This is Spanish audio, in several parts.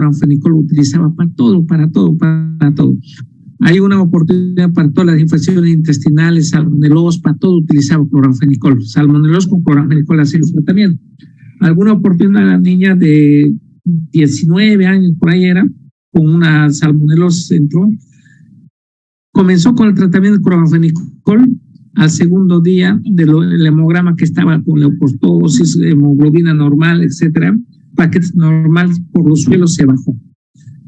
cloranfenicol lo utilizaba para todo. Hay una oportunidad para todas las infecciones intestinales, salmonelos, para todo utilizaba cloranfenicol. Salmonelos con cloranfenicol hacía el tratamiento. Alguna oportunidad la niña de 19 años, por ahí era, con una salmonelosis entró. Comenzó con el tratamiento de cloranfenicol. Al segundo día del hemograma que estaba con leucostosis, hemoglobina normal, etcétera, paquetes normales por los suelos se bajó.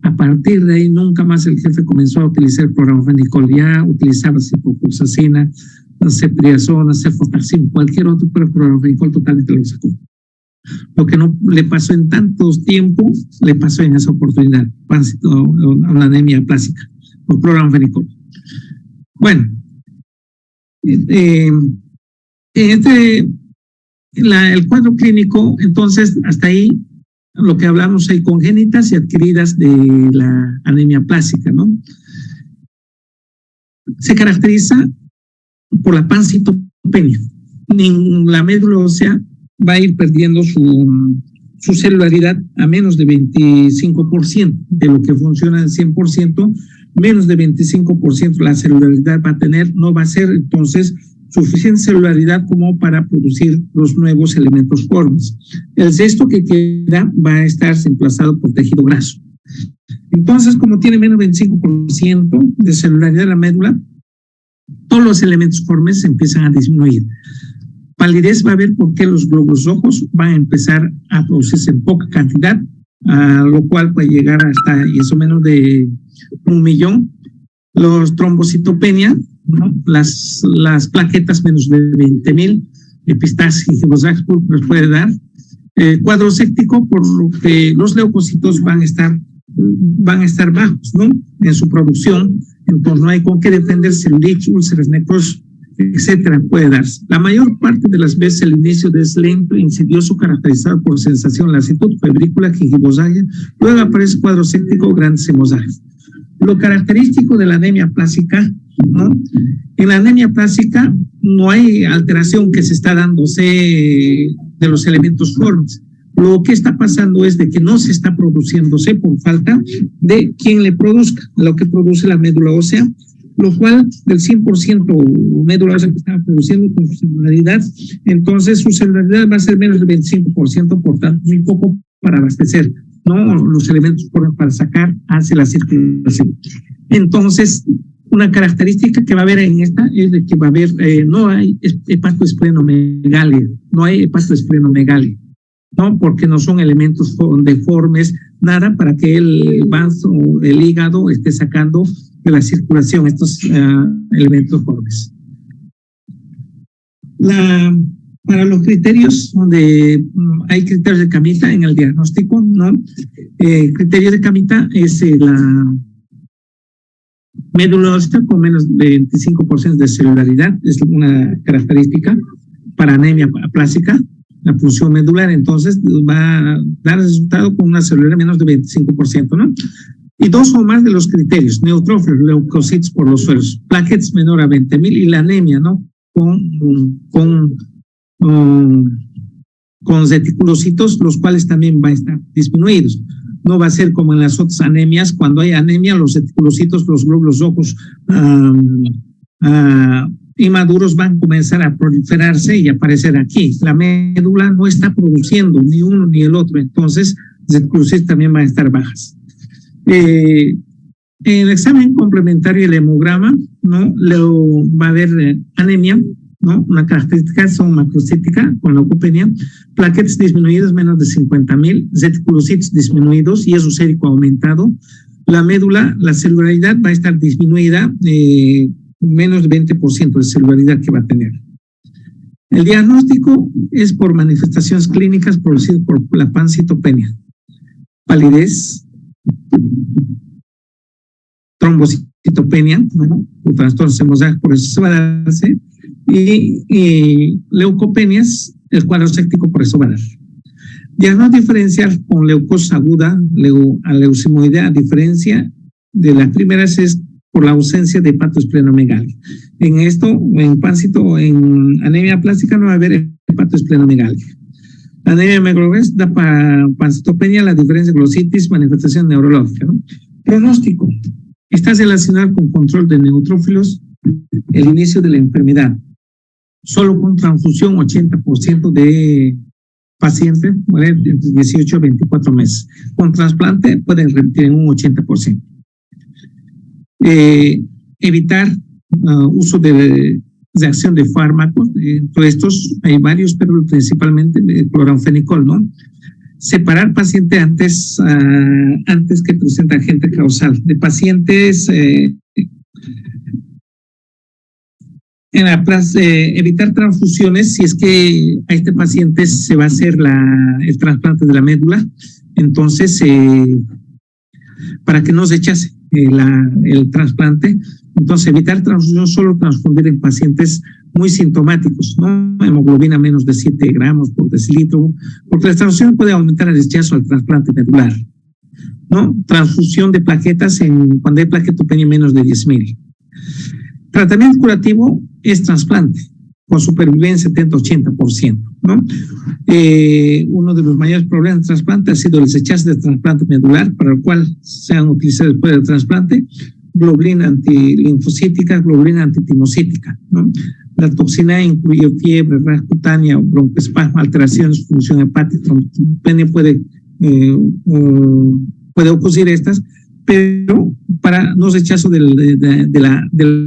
A partir de ahí nunca más el jefe comenzó a utilizar cloranfenicol. Ya utilizaba ciprofloxacina, ceftriaxona, cefotaxim, cualquier otro, pero cloranfenicol totalmente lo sacó. Lo que no le pasó en tantos tiempos, le pasó en esa oportunidad, una anemia plástica por cloranfenicol. Bueno, el cuadro clínico, entonces, hasta ahí, lo que hablamos hay congénitas y adquiridas de la anemia plástica, ¿no? Se caracteriza por la pancitopenia. La médula ósea va a ir perdiendo su celularidad a menos de 25% de lo que funciona al 100%, menos de 25% la celularidad va a tener, no va a ser entonces suficiente celularidad como para producir los nuevos elementos formes. El cesto que queda va a estar emplazado por tejido graso. Entonces, como tiene menos de 25% de celularidad de la médula, todos los elementos formes empiezan a disminuir. Palidez va a haber porque los glóbulos rojos van a empezar a producirse en poca cantidad, a lo cual puede llegar hasta eso menos de 1 millón. Los trombocitopenia, ¿no? Las plaquetas menos de 20,000, epistasis y gingivosas nos puede dar. Cuadro séptico, por lo que los leucocitos van a estar bajos, ¿no? En su producción, entonces no hay con qué defender celulitis, úlceras, necrosis, etcétera, puede darse. La mayor parte de las veces el inicio es lento, insidioso, caracterizado por sensación, lasitud, febrícula, gingivosagia, luego aparece cuadro séptico, grandes hemorragias. Lo característico de la anemia plástica, ¿no? En la anemia plástica no hay alteración que se está dándose de los elementos formes. Lo que está pasando es de que no se está produciéndose por falta de quien le produzca, lo que produce la médula ósea, lo cual del 100% médula ósea que estaba produciendo con su celularidad, entonces su celularidad va a ser menos del 25%, por tanto muy poco para abastecer, ¿no? Los elementos para sacar hacia la circulación. Entonces, una característica que va a haber en esta es de que va a haber, no hay hepatoesplenomegalia, ¿no? Porque no son elementos deformes, nada para que el vaso, el hígado esté sacando de la circulación estos elementos formes. Para los criterios, donde hay criterios de Kamita en el diagnóstico, ¿no? Criterios de Kamita es la médula ósea con menos de 25% de celularidad, es una característica para anemia plástica. La función medular, entonces, va a dar resultado con una celularidad menos de 25%, ¿no? Y dos o más de los criterios, neutrófilos, leucocitos por los suelos, plaquetas menor a 20,000 y la anemia, ¿no? Con reticulocitos, los cuales también van a estar disminuidos. No va a ser como en las otras anemias. Cuando hay anemia, los reticulocitos, los glóbulos rojos inmaduros van a comenzar a proliferarse y aparecer aquí. La médula no está produciendo ni uno ni el otro, entonces las reticulocitos también van a estar bajas. En el examen complementario del hemograma, ¿no? Va a haber anemia, ¿no? Una característica son macrocítica con leucopenia, plaquetas disminuidas menos de 50,000, reticulocitos disminuidos y esocérico aumentado. La médula, la celularidad va a estar disminuida, menos de 20% de celularidad que va a tener. El diagnóstico es por manifestaciones clínicas producidas por la pancitopenia, palidez, trombocitopenia, ¿no? O trastornos hemorrágicos, por eso se va a darse, y leucopenias, el cuadro séptico por eso va a dar. Diagnóstico diferencial con leucosis aguda, leucemia, a diferencia de las primeras es por la ausencia de hepatoesplenomegalia. En esto, en anemia plástica no va a haber hepatoesplenomegalia. La anemia megaloblastos da pancitopenia, la diferencia de glositis, manifestación neurológica, ¿no? Pronóstico. Está relacionado con control de neutrófilos, el inicio de la enfermedad. Solo con transfusión, 80% de pacientes mueren entre 18 a 24 meses. Con trasplante pueden revertir en un 80%. Evitar uso de acción de fármacos. Entre estos hay varios, pero principalmente el cloranfenicol, ¿no? Separar paciente antes que presenta agente causal. De pacientes evitar transfusiones si es que a este paciente se va a hacer el trasplante de la médula. Entonces, para que no se rechace el trasplante, entonces evitar transfusión, solo transfundir en pacientes muy sintomáticos, ¿no? Hemoglobina menos de 7 gramos por decilitro, porque la transfusión puede aumentar el rechazo al trasplante medular, ¿no? Transfusión de plaquetas cuando hay plaquetopenia menos de 10,000. Tratamiento curativo es trasplante, con supervivencia 70-80%, ¿no? Uno de los mayores problemas de trasplante ha sido el rechazo del trasplante medular, para el cual se han utilizado después del trasplante globulina antilinfocítica, globulina antitimocítica, ¿no? La toxina incluye fiebre, ras cutánea, broncoespasmo, alteraciones de función hepática, trombocitopenia puede ocurrir estas, pero para no rechazo de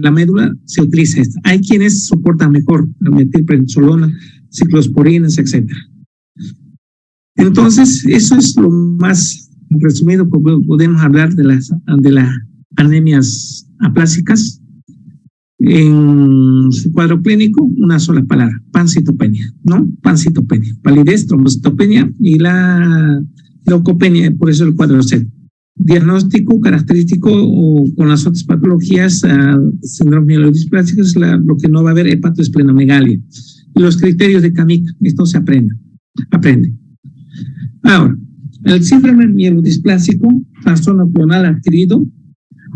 la médula se utiliza esta. Hay quienes soportan mejor la metilprednisolona, ciclosporinas, etc. Entonces, eso es lo más resumido que podemos hablar de las anemias aplásicas. En su cuadro clínico, una sola palabra: pancitopenia, ¿no? Pancitopenia, palidez, trombocitopenia y la leucopenia, por eso el cuadro C. Diagnóstico característico o con las otras patologías, síndrome mielodisplásico, es lo que no va a haber hepatoesplenomegalia. Y los criterios de Kamik, esto se aprende. Ahora, el síndrome mielodisplásico, trastorno clonal adquirido,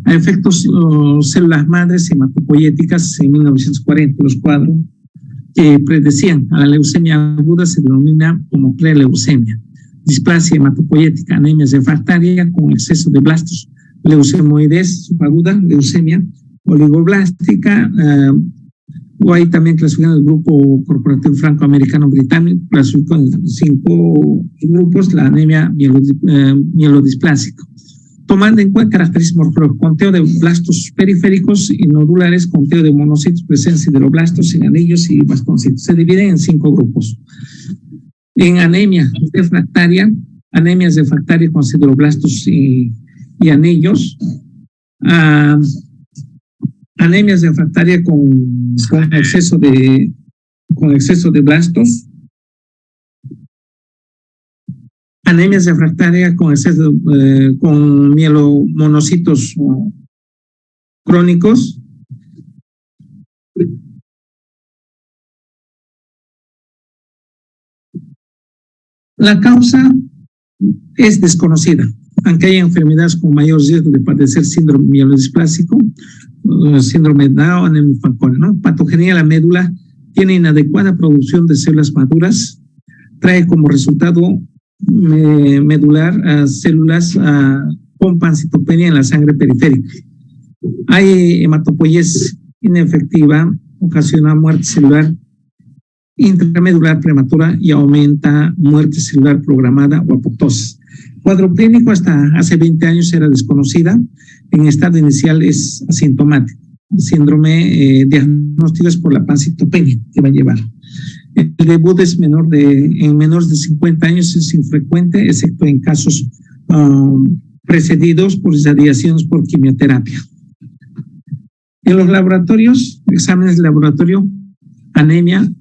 a efectos células madres hematopoyéticas en 1940, los cuadros que predecían a la leucemia aguda se denomina como preleucemia. Displasia hematopoyética, anemia refractaria con exceso de blastos, leucemoidez subaguda, leucemia oligoblástica, o hay también clasificado el grupo corporativo franco-americano británico, clasificó en 5 grupos la anemia mielodisplásica, tomando en cuenta características morfológicas: conteo de blastos periféricos y nodulares, conteo de monocitos, presencia de sideroblastos en anillos y bastoncitos. Se dividen en 5 grupos. En anemia refractaria con sideroblastos y anillos, anemia refractaria con exceso de blastos, anemia refractaria con exceso con mielomonocitos crónicos, la causa es desconocida, aunque hay enfermedades con mayor riesgo de padecer síndrome mielodisplásico, síndrome de Down, anemia Fanconi, ¿no? Patogenia de la médula, tiene inadecuada producción de células maduras, trae como resultado medular células con pancitopenia en la sangre periférica. Hay hematopoiesis inefectiva, ocasiona muerte celular intramedular prematura y aumenta muerte celular programada o apoptosis. Cuadro clínico hasta hace 20 años era desconocida, en estado inicial es asintomático. Síndrome diagnóstico es por la pancitopenia que va a llevar. El debut es en menores de 50 años, es infrecuente, excepto en casos precedidos por irradiaciones por quimioterapia. En los laboratorios, exámenes de laboratorio, anemia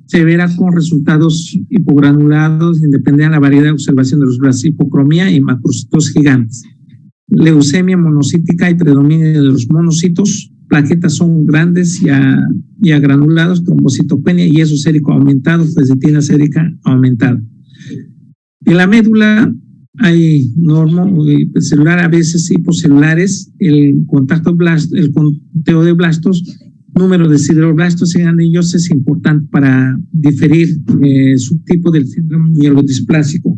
severa con resultados hipogranulados, independiente de la variedad de observación de los blastos, hipocromía y macrocitos gigantes. Leucemia monocítica y predominio de los monocitos, plaquetas son grandes y agranulados, trombocitopenia, yeso sérico aumentado, ferritina sérica aumentada. En la médula hay celular, a veces hipocelulares, el conteo de blastos número de sideroblastos en anillos es importante para diferir subtipo del síndrome mielodisplásico.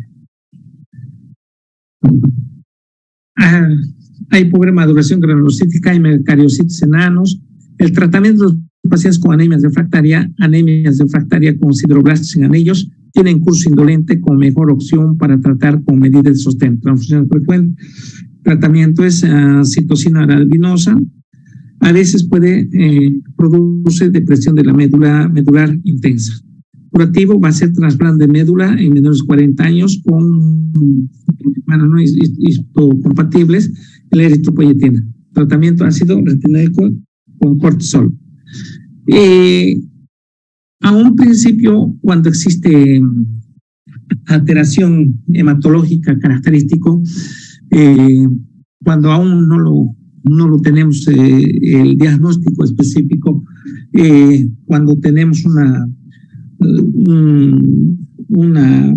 Hay pobre maduración granulocítica, hay mecariocitos enanos. El tratamiento de los pacientes con anemias refractaria con sideroblastos en anillos, tienen curso indolente como mejor opción para tratar con medidas de sostén. Transfusión frecuente. Tratamiento es citocina arabinosa. A veces puede producir depresión de la médula medular intensa. Curativo va a ser trasplante de médula en menores de 40 años con no histocompatibles, la eritropoyetina. Tratamiento ácido retinoico con cortisol. A un principio, cuando existe alteración hematológica característico, cuando aún no lo tenemos el diagnóstico específico, cuando tenemos una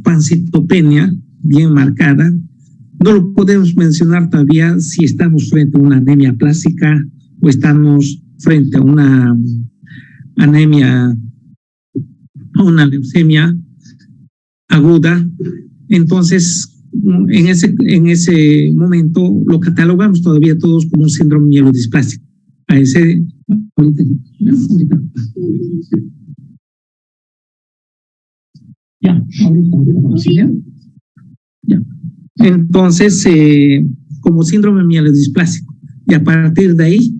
pancitopenia bien marcada, no lo podemos mencionar todavía si estamos frente a una anemia plástica o estamos frente a una anemia, a una leucemia aguda. Entonces, en ese momento lo catalogamos todavía todos como un síndrome mielodisplásico. A ese Entonces, como síndrome mielodisplásico, y a partir de ahí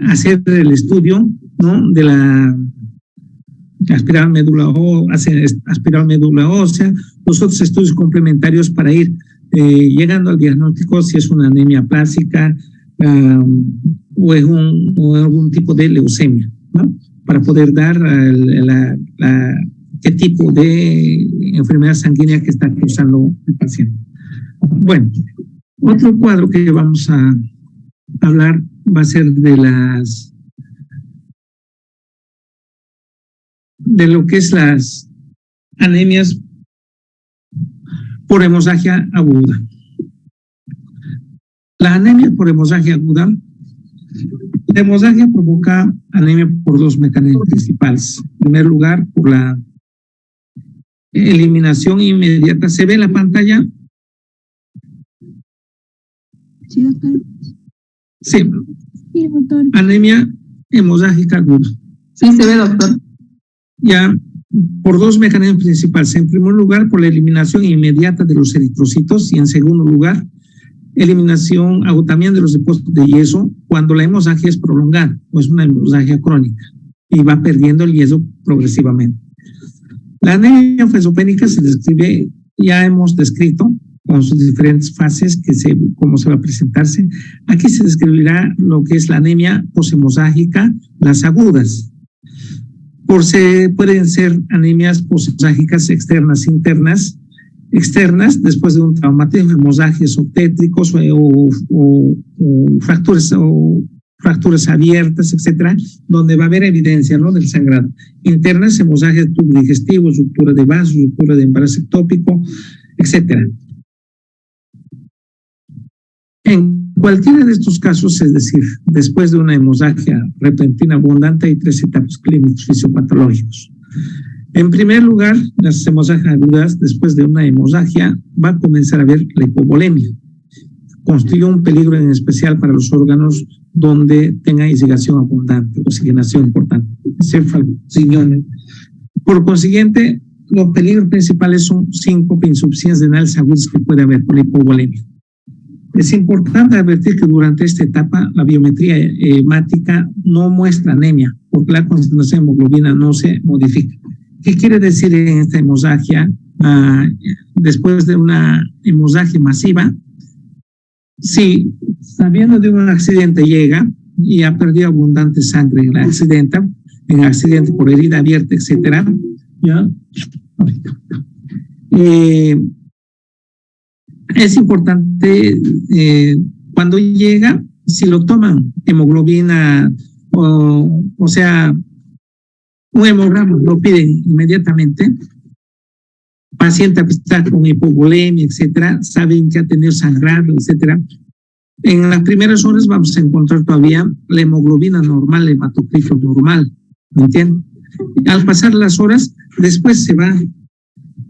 hacer el estudio, ¿no?, de la aspirar médula ósea, los otros estudios complementarios para ir llegando al diagnóstico si es una anemia plástica o es algún tipo de leucemia, ¿no?, para poder dar qué tipo de enfermedad sanguínea que está causando el paciente. Bueno, otro cuadro que vamos a hablar va a ser de lo que es las anemias por hemorragia aguda. La anemia por hemorragia aguda, la hemorragia provoca anemia por dos mecanismos principales. En primer lugar, por la eliminación inmediata. ¿Se ve en la pantalla? Sí, doctor. Sí. Sí, doctor. Anemia hemorrágica aguda. Sí, se ve, doctor. Ya, por dos mecanismos principales. En primer lugar, por la eliminación inmediata de los eritrocitos, y en segundo lugar, eliminación, agotamiento de los depósitos de yeso cuando la hemorragia es prolongada o es una hemorragia crónica y va perdiendo el yeso progresivamente. La anemia fosopénica se describe, ya hemos descrito con sus diferentes fases, cómo se va a presentarse. Aquí se describirá lo que es la anemia poshemorrágica, las agudas. Pueden ser anemias poshemorrágicas externas, internas. Externas, después de un traumatismo, hemorragias obstétricos o fracturas abiertas, etcétera, donde va a haber evidencia, ¿no?, del sangrado. Internas, hemorragias de tubo digestivo, ruptura de vasos, ruptura de embarazo ectópico, etcétera. En cualquiera de estos casos, es decir, después de una hemorragia repentina abundante, hay tres etapas clínicos fisiopatológicos. En primer lugar, las hemorragias agudas, después de una hemorragia, va a comenzar a haber la hipovolemia. Constituye un peligro en especial para los órganos donde tenga irrigación abundante, oxigenación importante, encéfalo, riñones. Por consiguiente, los peligros principales son síncope, insuficiencia renales agudas que puede haber por la hipovolemia. Es importante advertir que durante esta etapa la biometría hemática no muestra anemia, porque la concentración de hemoglobina no se modifica. ¿Qué quiere decir en esta hemorragia? Después de una hemorragia masiva, si sabiendo de un accidente llega y ha perdido abundante sangre en el accidente por herida abierta, etcétera, ¿ya? Es importante cuando llega, si lo toman hemoglobina, o sea, un hemograma, lo piden inmediatamente. Paciente que está con hipovolemia, etcétera, saben que ha tenido sangrado, etcétera. En las primeras horas vamos a encontrar todavía la hemoglobina normal, el hematocrito normal, ¿me entienden? Al pasar las horas, después se va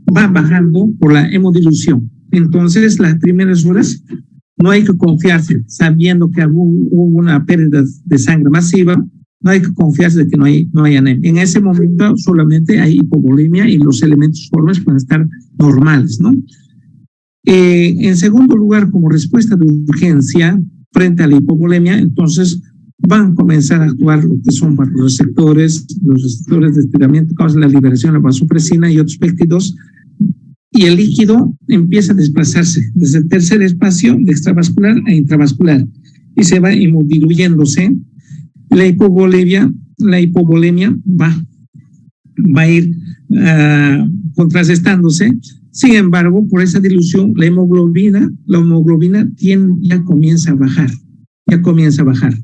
bajando por la hemodilución. Entonces, las primeras horas no hay que confiarse, sabiendo que hubo una pérdida de sangre masiva, no hay que confiarse de que no hay anemia. En ese momento solamente hay hipovolemia y los elementos formes pueden estar normales, ¿no? En segundo lugar, como respuesta de urgencia frente a la hipovolemia, entonces van a comenzar a actuar lo que son los receptores de estiramiento causan la liberación de la vasopresina y otros péptidos, y el líquido empieza a desplazarse desde el tercer espacio de extravascular a intravascular y se va diluyéndose. La hipovolemia va a ir contrarrestándose. Sin embargo, por esa dilución, la hemoglobina ya comienza a bajar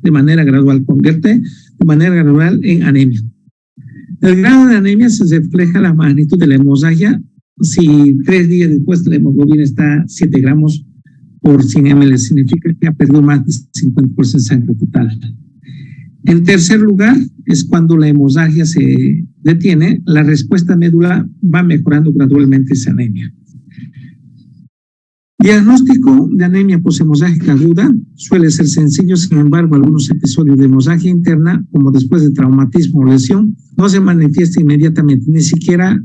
de manera gradual, convierte de manera gradual en anemia. El grado de anemia se refleja la magnitud de la hemorragia. Si 3 días después la hemoglobina está a 7 gramos por 100 ml, significa que ha perdido más de 50% de sangre total. En tercer lugar, es cuando la hemorragia se detiene, la respuesta medular va mejorando gradualmente esa anemia. Diagnóstico de anemia poshemorrágica aguda suele ser sencillo, sin embargo, algunos episodios de hemorragia interna, como después de traumatismo o lesión, no se manifiesta inmediatamente, ni siquiera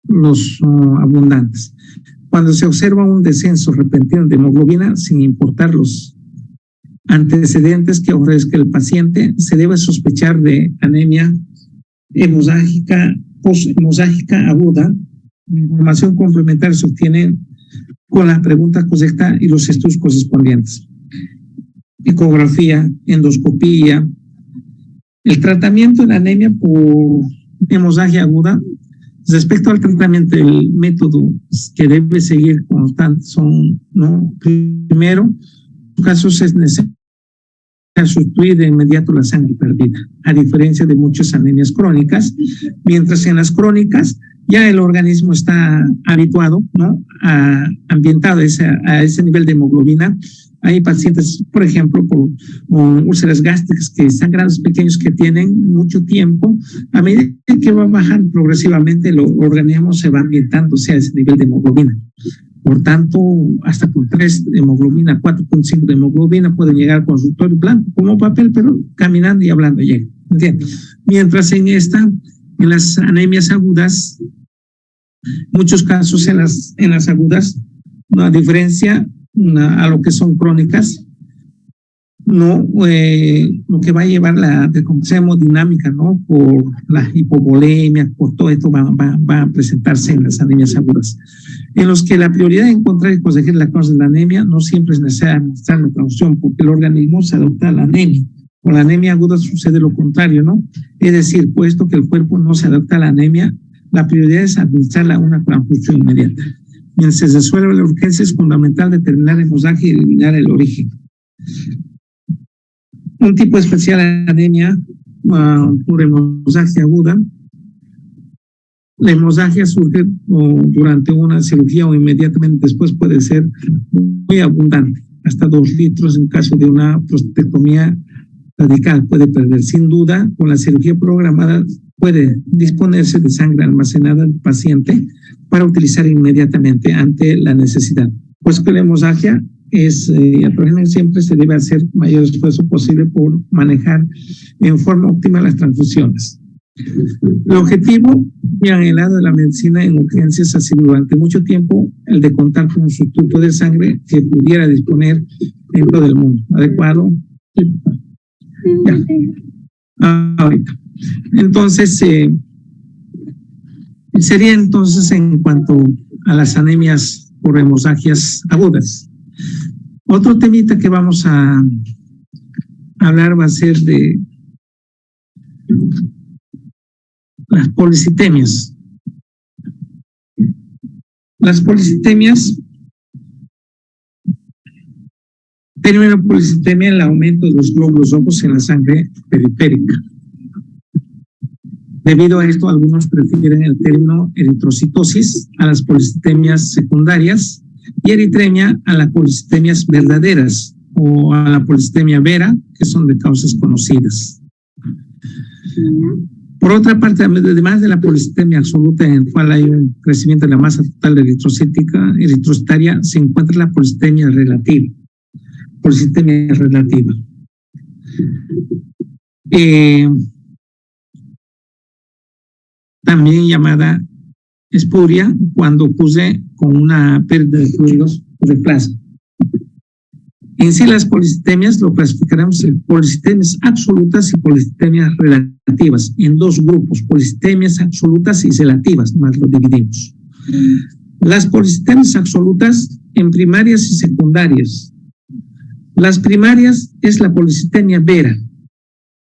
los abundantes. Cuando se observa un descenso repentino de hemoglobina, sin importar los antecedentes que ofrezca el paciente, se debe sospechar de anemia hemorrágica poshemorrágica aguda. Información complementaria se obtiene con la pregunta correcta y los estudios correspondientes. Ecografía, endoscopía. El tratamiento de la anemia por hemorragia aguda, respecto al tratamiento, el método que debe seguir constante son, ¿no? Primero, en casos es necesario sustituir de inmediato la sangre perdida, a diferencia de muchas anemias crónicas, mientras en las crónicas ya el organismo está habituado, ¿no? Ambientado a ese nivel de hemoglobina. Hay pacientes, por ejemplo, con úlceras gástricas, que sangrados pequeños que tienen mucho tiempo. A medida que va bajando progresivamente, el organismo se va ambientándose a ese nivel de hemoglobina. Por tanto, hasta con 3 de hemoglobina, 4.5 de hemoglobina, pueden llegar al consultorio blanco como papel, pero caminando y hablando llega. ¿Entiendes? Mientras en las anemias agudas, muchos casos en las agudas, no, a diferencia a lo que son crónicas, no, lo que va a llevar la descompensación hemodinámica, ¿no? Por la hipovolemia, por todo esto va a presentarse en las anemias agudas, en los que la prioridad de encontrar y corregir la causa de la anemia no siempre es necesaria administrar la transfusión, porque el organismo se adapta a la anemia. Con la anemia aguda sucede lo contrario, ¿no? Es decir, puesto que el cuerpo no se adapta a la anemia, la prioridad es administrarla una transfusión inmediata. Mientras se resuelve la urgencia, es fundamental determinar la hemorragia y eliminar el origen. Un tipo especial de anemia por hemorragia aguda. La hemorragia surge durante una cirugía o inmediatamente después, puede ser muy abundante, hasta 2 litros en caso de una prostatectomía radical. Puede perder. Sin duda, con la cirugía programada puede disponerse de sangre almacenada del paciente para utilizar inmediatamente ante la necesidad. Pues que la hemorragia siempre se debe hacer mayor esfuerzo posible por manejar en forma óptima las transfusiones. El objetivo ya en el lado de la medicina en urgencias ha sido durante mucho tiempo el de contar con un sustituto de sangre que pudiera disponer en todo el mundo. ¿Adecuado? Ya. Ahorita. Entonces, sería entonces en cuanto a las anemias por hemorragias agudas. Otro temita que vamos a hablar va a ser de las policitemias. Las policitemias, término policitemia, el aumento de los glóbulos rojos en la sangre periférica. Debido a esto, algunos prefieren el término eritrocitosis a las policitemias secundarias y eritremia a las policitemias verdaderas, o a la policistemia vera, que son de causas conocidas. Por otra parte, además de la policistemia absoluta, en la cual hay un crecimiento de la masa total eritrocitaria, se encuentra la policistemia relativa. También llamada espuria, cuando ocurre con una pérdida de fluidos de plasma. En sí, las policistemias lo clasificaremos en policistemias absolutas y policistemias relativas, en dos grupos, policistemias absolutas y relativas, más lo dividimos. Las policistemias absolutas en primarias y secundarias. Las primarias es la policistemia vera,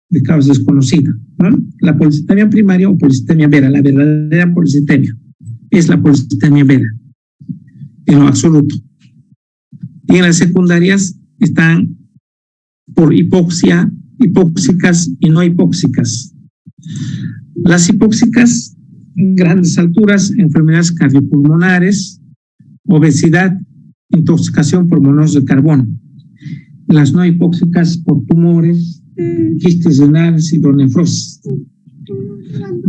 de causa desconocida, ¿no? La policistemia primaria o policistemia vera, la verdadera policistemia, es la policistemia vera, en lo absoluto. Y en las secundarias están por hipoxia, hipóxicas y no hipóxicas. Las hipóxicas, grandes alturas, enfermedades cardiopulmonares, obesidad, intoxicación por monóxido de carbono. Las no hipóxicas por tumores, quistes renales y hidronefrosis.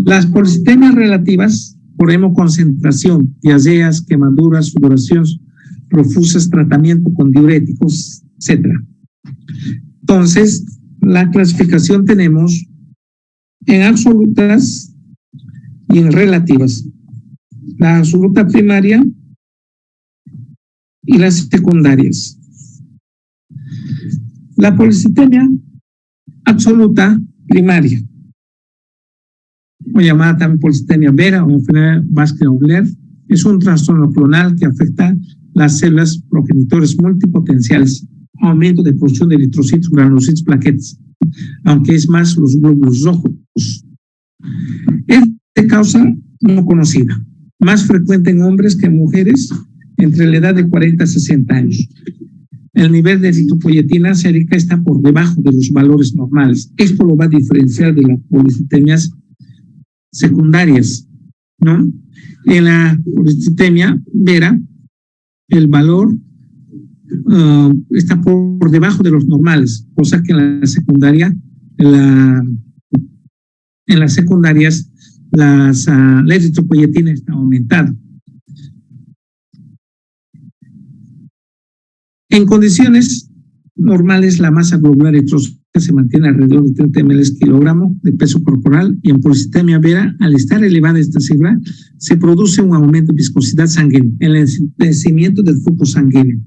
Las policistemias relativas por hemoconcentración, diarreas, quemaduras, sudoraciones profusas, tratamiento con diuréticos, etc. Entonces, la clasificación tenemos en absolutas y en relativas. La absoluta primaria y las secundarias. La policistemia absoluta primaria, o llamada también policistemia vera o enfermedad vascular, es un trastorno clonal que afecta las células progenitores multipotenciales, aumento de producción de eritrocitos, granulocitos, plaquetas, aunque es más los glóbulos rojos. Es de causa no conocida, más frecuente en hombres que en mujeres entre la edad de 40 a 60 años. El nivel de eritropoyetina sérica está por debajo de los valores normales. Esto lo va a diferenciar de las policistemias secundarias, ¿no? En la policistemia vera, el valor está por debajo de los normales, cosa que en la secundaria, en las secundarias, la eritropoyetina está aumentada. En condiciones normales, la masa globular eritrocita se mantiene alrededor de 30 ml/kg de peso corporal, y en policistemia vera, al estar elevada esta cifra, se produce un aumento de viscosidad sanguínea, el endurecimiento del flujo sanguíneo.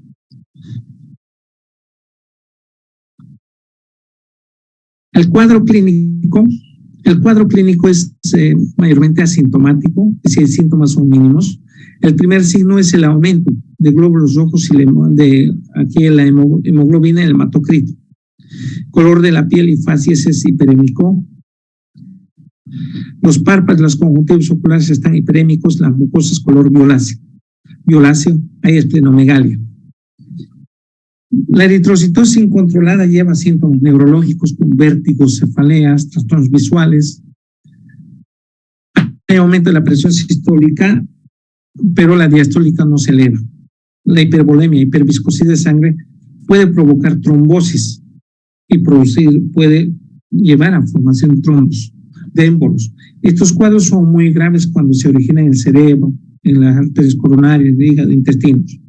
El cuadro clínico es mayormente asintomático, si los síntomas son mínimos. El primer signo es el aumento de glóbulos rojos y aquí la hemoglobina y el hematocrito. Color de la piel y facies es hiperémico. Los párpados, los conjuntivos oculares están hiperémicos, las mucosas color violáceo, hay esplenomegalia. La eritrocitosis incontrolada lleva síntomas neurológicos con vértigos, cefaleas, trastornos visuales. Hay aumento de la presión sistólica, pero la diastólica no se eleva. La hipervolemia, hiperviscosidad de sangre puede provocar trombosis y puede llevar a formación de trombos, de émbolos. Estos cuadros son muy graves cuando se originan en el cerebro, en las arterias coronarias, en el hígado, intestinos.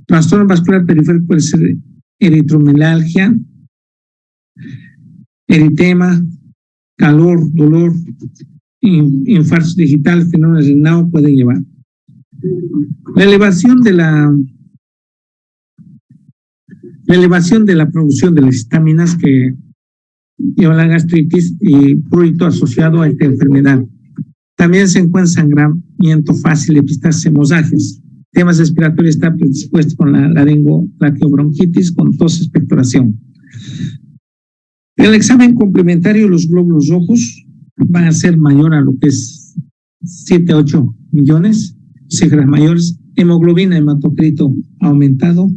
Trastorno vascular periférico puede ser eritromelalgia, eritema, calor, dolor, infartos digitales, fenómenos de Nau pueden llevar. La elevación de la producción de las histaminas que lleva la gastritis y prurito asociado a esta enfermedad. También se encuentra sangramiento fácil, epistasis, hemorragias. Temas respiratorios está predispuesto con la laringotraqueobronquitis con tos, expectoración. El examen complementario de los glóbulos rojos van a ser mayor a lo que es 7 a 8 millones, cifras mayores. Hemoglobina, hematocrito aumentado.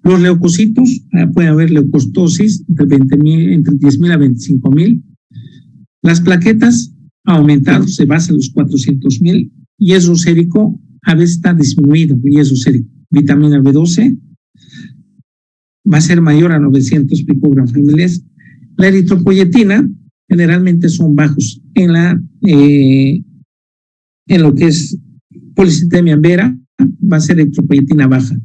Los leucocitos, puede haber leucostosis entre 10.000 a 25.000. Las plaquetas aumentadas, se basa en los 400.000. Yeso sérico a veces está disminuido, yeso sérico. Vitamina B12, va a ser mayor a 900 picogramos por ml. La eritropoyetina generalmente son bajos en lo que es policitemia vera, va a ser eritropoyetina baja.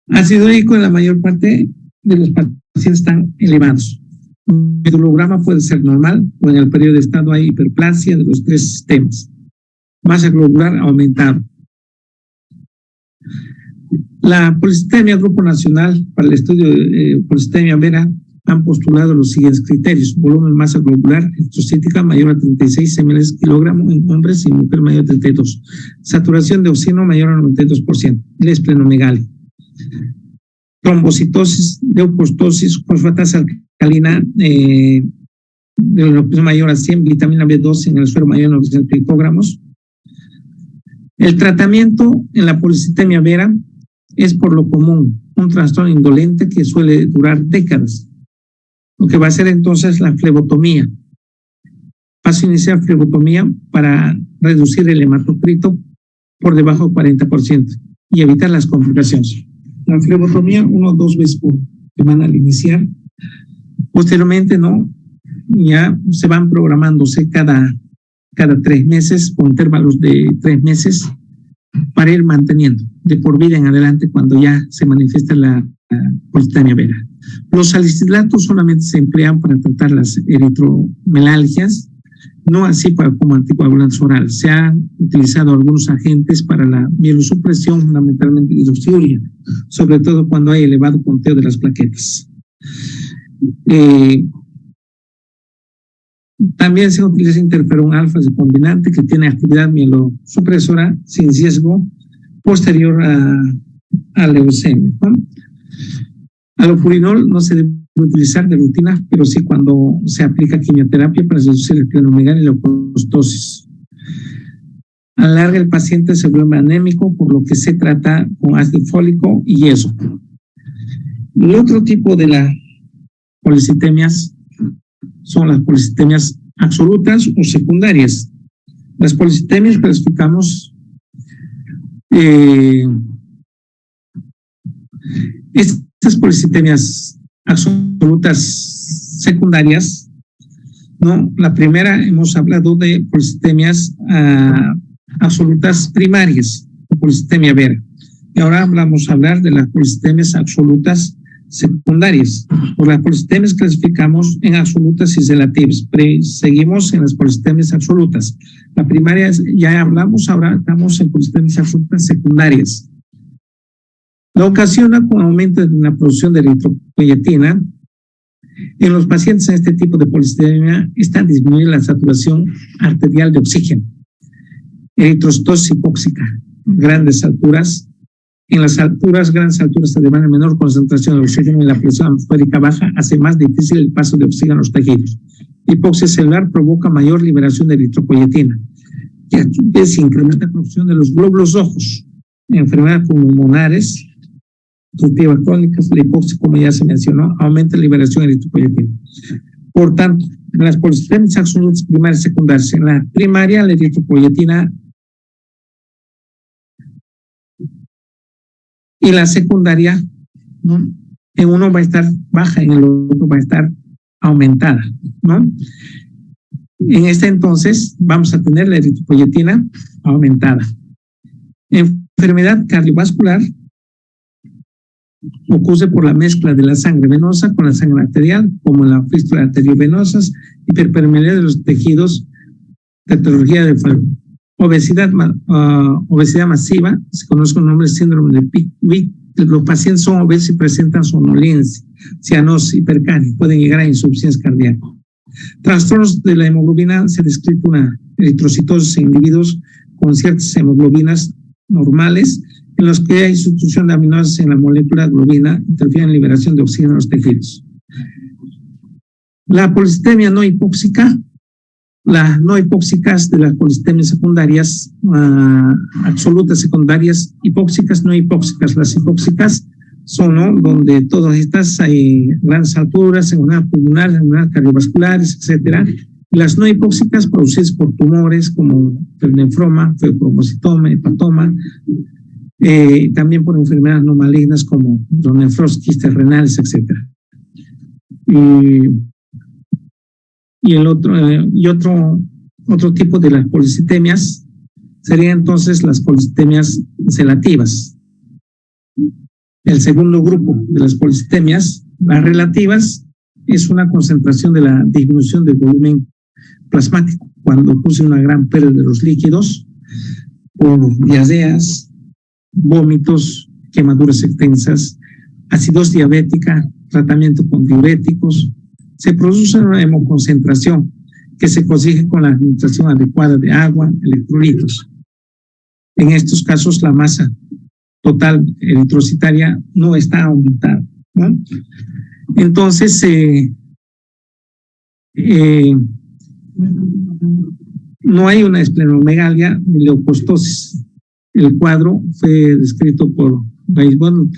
Ácido úrico en la mayor parte de los pacientes están elevados. El metrolograma puede ser normal o en el periodo de estado hay hiperplasia de los 3 sistemas. Masa globular aumentado. La policitemia Grupo Nacional para el estudio de policitemia vera han postulado los siguientes criterios: volumen, masa globular eritrocítica mayor a 36 ml kilogramo en hombres y mujeres mayor a 32, saturación de oxígeno mayor a 92%, el esplenomegalia, trombocitosis, leucostosis, fosfatasa alcalina de lo que es mayor a 100, vitamina B12 en el suero mayor a 900 picogramos. El tratamiento en la policitemia vera es por lo común un trastorno indolente que suele durar décadas. Lo que va a hacer entonces la flebotomía. Paso inicial, flebotomía para reducir el hematocrito por debajo del 40% y evitar las complicaciones. La flebotomía 1 o 2 veces por semana al iniciar. Posteriormente, ¿no? Ya se van programándose cada 3 meses con intervalos de 3 meses para ir manteniendo de por vida en adelante cuando ya se manifiesta la policitemia vera. Los salicilatos solamente se emplean para tratar las eritromelalgias, no así como anticoagulantes orales. Se han utilizado algunos agentes para la mielosupresión, fundamentalmente hidroxiuria, sobre todo cuando hay elevado conteo de las plaquetas. También se utiliza interferón alfa recombinante que tiene actividad mielosupresora sin riesgo posterior a leucemia, ¿no? Alopurinol no se debe utilizar de rutina, pero sí cuando se aplica quimioterapia para reducir el esplenomegalia y la leucostosis. A la larga el paciente se vuelve anémico, por lo que se trata con ácido fólico y yeso. El otro tipo de las policitemias son las policitemias absolutas o secundarias. Las policitemias clasificamos estas policitemias absolutas secundarias, ¿no? La primera hemos hablado de policitemias absolutas primarias, o policitemia vera. Y ahora vamos a hablar de las policitemias absolutas secundarias. Por las policitemias clasificamos en absolutas y relativas. Seguimos en las policitemias absolutas. La primaria ya hablamos, ahora estamos en policitemias absolutas secundarias. La ocasiona con aumento en la producción de eritropoyetina. En los pacientes en este tipo de policitemia está disminuida la saturación arterial de oxígeno. Eritrocitosis hipóxica, grandes alturas. En las grandes alturas, además de menor concentración de oxígeno en la presión atmosférica baja, hace más difícil el paso de oxígeno a los tejidos. Hipoxia celular provoca mayor liberación de eritropoyetina, que a su vez incrementa la producción de los glóbulos rojos. Enfermedades pulmonares, obstructivas crónicas, la hipoxia, como ya se mencionó, aumenta la liberación de eritropoyetina. Por tanto, en las policitemias absolutas primarias y secundarias, en la primaria la eritropoyetina y la secundaria, ¿no? En uno va a estar baja, en el otro va a estar aumentada, ¿no? En este entonces vamos a tener la eritropoyetina aumentada. Enfermedad cardiovascular ocurre por la mezcla de la sangre venosa con la sangre arterial, como la fístula arteriovenosas, hiperpermeabilidad de los tejidos, tetralogía de Fallot. Obesidad masiva, se conoce con el nombre de síndrome de Pitt. Los pacientes son obesos y presentan somnolencia, cianosis, hipercaria, pueden llegar a insuficiencia cardíaca. Trastornos de la hemoglobina, se describe una eritrocitosis en individuos con ciertas hemoglobinas normales, en los que hay sustitución de aminoácidos en la molécula globina, interfiere en la liberación de oxígeno en los tejidos. La policitemia no hipóxica. Las no hipóxicas de las policitemias secundarias, absolutas secundarias, hipóxicas, no hipóxicas. Las hipóxicas son, ¿no?, donde todas estas hay grandes alturas, enfermedades pulmonares, enfermedades cardiovasculares, etcétera. Las no hipóxicas producidas por tumores como el nefroma, feocromocitoma, hepatoma, también por enfermedades no malignas como nefrosis, quistes renales, etc. Y otro tipo de las policitemias serían entonces las policitemias selativas. El segundo grupo de las policitemias, las relativas, es una concentración de la disminución del volumen plasmático cuando ocurre una gran pérdida de los líquidos por diarreas, vómitos, quemaduras extensas, acidosis diabética, tratamiento con diuréticos. Se produce una hemoconcentración que se consigue con la administración adecuada de agua, electrolitos. En estos casos, la masa total eritrocitaria no está aumentada, ¿no? Entonces, no hay una esplenomegalia ni leucostosis. El cuadro fue descrito por Weisbord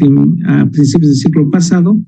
a principios del siglo pasado